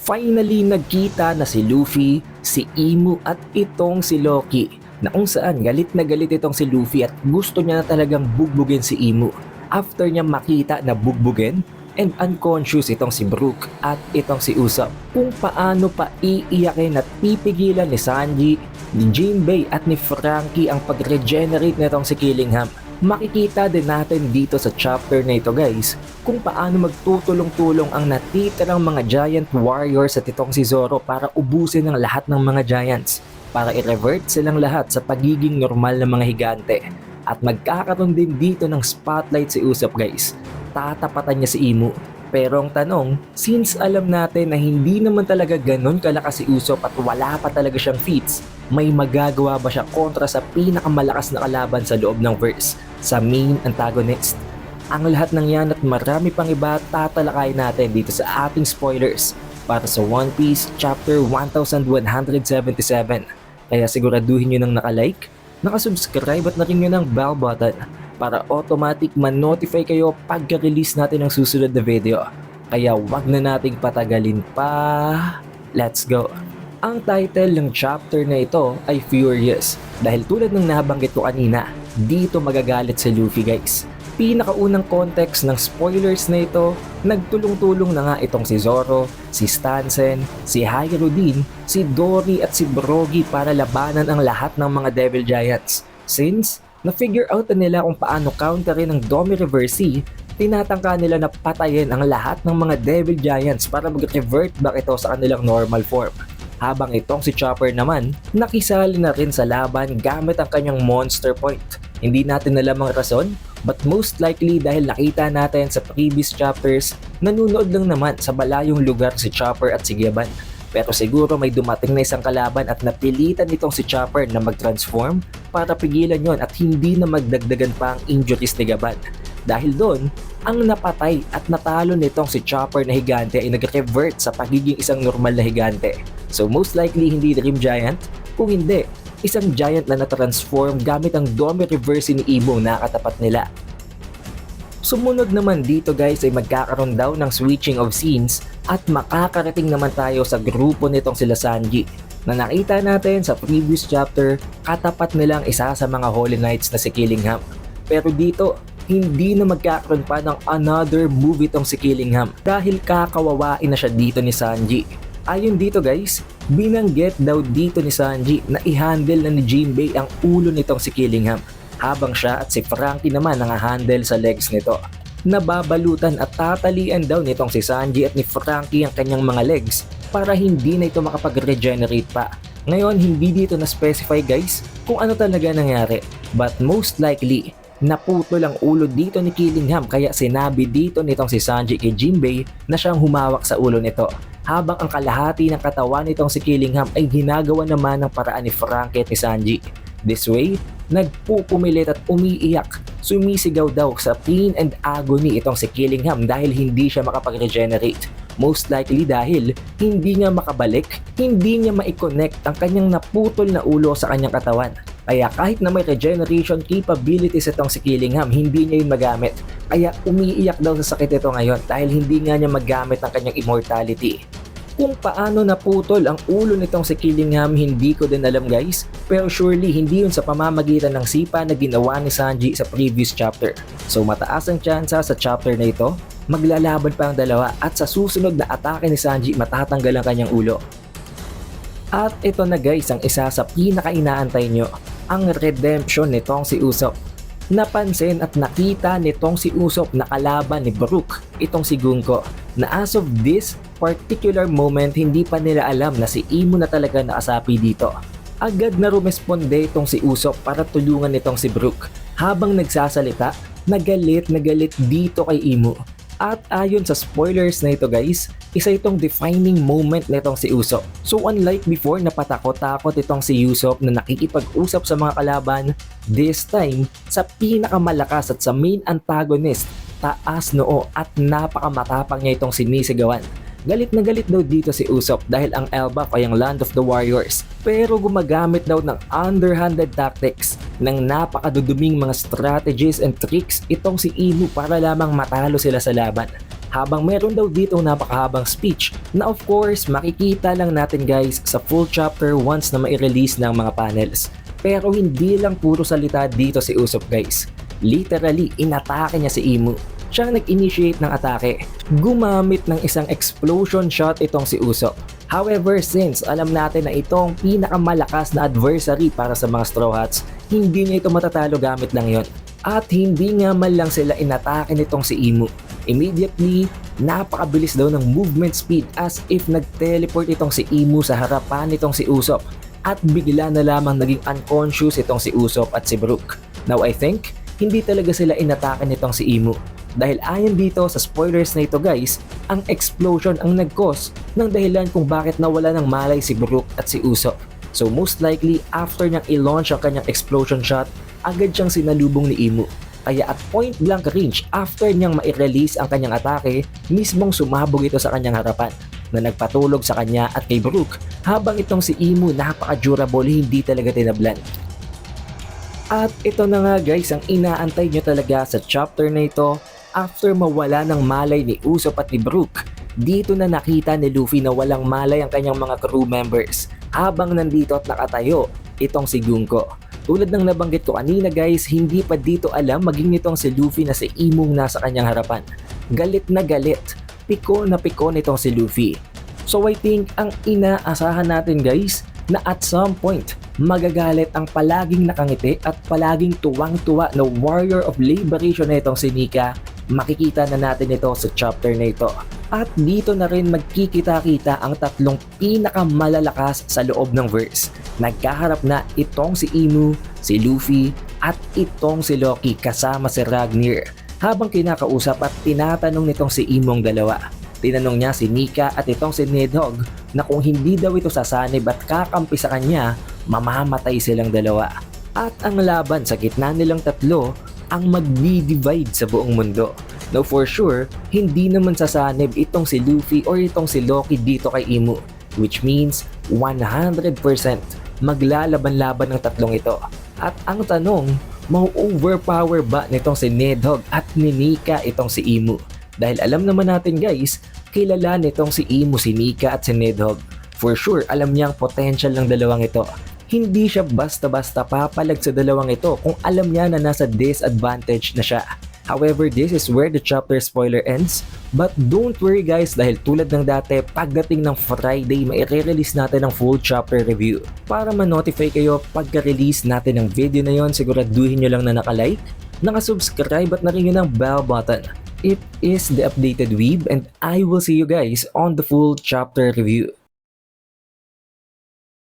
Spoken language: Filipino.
Finally nagkita na si Luffy, si Imu at itong si Loki na kung saan galit na galit itong si Luffy at gusto niya na talagang bugbugin si Imu. After niya makita na bugbugin and unconscious itong si Brook at itong si Usopp kung paano pa iiyakin at pipigilan ni Sanji, ni Jinbei at ni Frankie ang pag-regenerate nitong si Killingham. Makikita din natin dito sa chapter na ito guys kung paano magtutulong-tulong ang natitirang mga giant warriors at itong si Zoro para ubusin ang lahat ng mga giants para i-revert silang lahat sa pagiging normal ng mga higante. At magkakaroon din dito ng spotlight si Usopp guys. Tatapatan niya si Imu. Pero ang tanong, since alam natin na hindi naman talaga ganun kalakas si Usopp at wala pa talaga siyang feats, may magagawa ba siya kontra sa pinakamalakas na kalaban sa loob ng verse, sa main antagonist? Ang lahat ng yan at marami pang iba tatalakayin natin dito sa ating spoilers para sa One Piece Chapter 1177. Kaya siguraduhin nyo nang nakalike, nakasubscribe at na-ring nyo ng bell button para automatic man-notify kayo pagka-release natin ng susunod na video. Kaya wag na nating patagalin pa. Let's go! Ang title ng chapter na ito ay Furious dahil tulad ng nabanggit ko kanina, dito magagalit si Luffy guys. Pinakaunang context ng spoilers na ito, nagtulong-tulong na nga itong si Zoro, si Stansen, si Hyrule, si Dory at si Brogy para labanan ang lahat ng mga Devil Giants. Since na-figure out na nila kung paano counterin ang Domi Reverse, tinatangka nila na patayin ang lahat ng mga Devil Giants para mag-revert back ito sa kanilang normal form. Habang itong si Chopper naman, nakisali na rin sa laban gamit ang kanyang monster point. Hindi natin alam ang rason, but most likely dahil nakita natin sa previous chapters, nanunood lang naman sa balayong lugar si Chopper at si Giban. Pero siguro may dumating na isang kalaban at napilitan itong si Chopper na mag-transform para pigilan yon at hindi na magdagdagan pa ang injuries ni Giban. Dahil doon, ang napatay at natalo nitong si Chopper na higante ay nag-revert sa pagiging isang normal na higante. So most likely hindi Dream Giant, kung hindi, isang giant na na-transform gamit ang Domi Reverse ni Imu na katapat nila. Sumunod naman dito guys ay magkakaroon daw ng switching of scenes at makakarating naman tayo sa grupo nitong sila Sanji na nakita natin sa previous chapter katapat nilang isa sa mga Holy Knights na si Killingham. Pero dito, hindi na magkakaroon pa ng another move itong si Killingham dahil kakawawain na siya dito ni Sanji. Ayon dito guys, binanggit daw dito ni Sanji na i-handle na ni Jinbei ang ulo nitong si Killingham habang siya at si Frankie naman ang handle sa legs nito. Nababalutan at tatalian daw nitong si Sanji at ni Frankie ang kanyang mga legs para hindi na ito makapag-regenerate pa. Ngayon hindi dito na specify guys kung ano talaga nangyari, but most likely naputol ang ulo dito ni Killingham kaya sinabi dito nitong si Sanji kay Jinbei na siyang humawak sa ulo nito. Habang ang kalahati ng katawan nitong si Killingham ay ginagawa naman ng paraan ni Frankie at ni Sanji. This way, nagpupumilit at umiiyak, sumisigaw daw sa pain and agony itong si Killingham dahil hindi siya makapag-regenerate. Most likely dahil hindi niya makabalik, hindi niya ma-connect ang kanyang naputol na ulo sa kanyang katawan. Kaya kahit na may regeneration capabilities itong si Killingham, hindi niya yun magamit. Kaya umiiyak daw sa sakit ito ngayon dahil hindi nga niya magamit ang kanyang immortality. Kung paano naputol ang ulo nitong si Killingham, hindi ko din alam guys. Pero surely hindi yun sa pamamagitan ng sipa na ginawa ni Sanji sa previous chapter. So mataas ang tsansa sa chapter na ito, maglalaban pa ang dalawa at sa susunod na atake ni Sanji matatanggal ang kanyang ulo. At ito na guys ang isa sa pinaka-inaantay nyo, ang redemption nitong si Usopp. Napansin at nakita nitong si Usopp na kalaban ni Brook, itong si Gunko, na as of this particular moment hindi pa nila alam na si Imu na talaga nakasapi dito. Agad na rumesponde itong si Usopp para tulungan nitong si Brook. Habang nagsasalita, nagalit dito kay Imu. At ayon sa spoilers na ito guys, isa itong defining moment nitong si Usopp. So unlike before na patakot-takot itong si Usopp na nakikipag-usap sa mga kalaban, this time sa pinakamalakas at sa main antagonist, taas noo at napakamatapang niya itong sinisigawan. Galit na galit daw dito si Usopp dahil ang Elbaf ay ang Land of the Warriors, pero gumagamit daw ng underhanded tactics ng napakaduduming mga strategies and tricks itong si Imu para lamang matalo sila sa laban. Habang meron daw dito napakahabang speech na of course makikita lang natin guys sa full chapter once na mai-release ng mga panels. Pero hindi lang puro salita dito si Usopp guys. Literally, inatake niya si Imu. Siya ang nag-initiate ng atake. Gumamit ng isang explosion shot itong si Usopp. However, since alam natin na itong pinakamalakas na adversary para sa mga Straw Hats, hindi niya ito matatalo gamit lang yon. At hindi nga man lang sila inatake nitong si Imu. Immediately, napakabilis daw ng movement speed as if nag-teleport itong si Imu sa harapan nitong si Usopp. At bigla na lamang naging unconscious itong si Usopp at si Brook. Now I think, hindi talaga sila inatake nitong si Imu. Dahil ayon dito sa spoilers na ito guys, ang explosion ang nag-cause ng dahilan kung bakit nawala ng malay si Brook at si Usopp. So most likely, after niyang i-launch ang kanyang explosion shot, agad siyang sinalubong ni Imu. Kaya at point blank range, after niyang ma-release ang kanyang atake, mismong sumabog ito sa kanyang harapan na nagpatulog sa kanya at kay Brook, habang itong si Imu napaka-durable, hindi talaga tinablan. At ito na nga guys ang inaantay nyo talaga sa chapter na ito. After mawala ng malay ni Usopp at ni Brook, dito na nakita ni Luffy na walang malay ang kanyang mga crew members habang nandito at nakatayo itong si Gunko. Tulad ng nabanggit ko kanina guys, hindi pa dito alam maging nitong si Luffy na si Imong nasa kanyang harapan. Galit na galit, piko na piko nitong si Luffy. So I think ang inaasahan natin guys na at some point magagalit ang palaging nakangiti at palaging tuwang-tuwa na Warrior of Liberation na itong si Nika. Makikita na natin ito sa chapter na ito. At dito na rin magkikita-kita ang tatlong pinakamalalakas sa loob ng verse. Nagkaharap na itong si Imu, si Luffy, at itong si Loki kasama si Ragnir. Habang kinakausap at tinatanong nitong si Imong dalawa. Tinanong niya si Nika at itong si Nidhogg na kung hindi daw ito sasanib at kakampi sa kanya, mamamatay silang dalawa. At ang laban sa gitna nilang tatlo ang magdi-divide sa buong mundo. Now for sure, hindi naman sasanib itong si Luffy or itong si Loki dito kay Imu, which means 100% maglalaban-laban ng tatlong ito. At ang tanong, mau-overpower ba nitong si Nidhogg at ni Nika itong si Imu? Dahil alam naman natin guys, kilala nitong si Imu, si Nika at si Nidhogg. For sure, alam niyang potential ng dalawang ito. Hindi siya basta-basta papalag sa dalawang ito kung alam niya na nasa disadvantage na siya. However, this is where the chapter spoiler ends. But don't worry guys, dahil tulad ng dati, pagdating ng Friday, mai-release natin ang full chapter review. Para ma-notify kayo pagka-release natin ng video na yon, siguraduhin nyo lang na naka-like, naka-subscribe at na-ring yun ang bell button. It is the updated Weeb and I will see you guys on the full chapter review.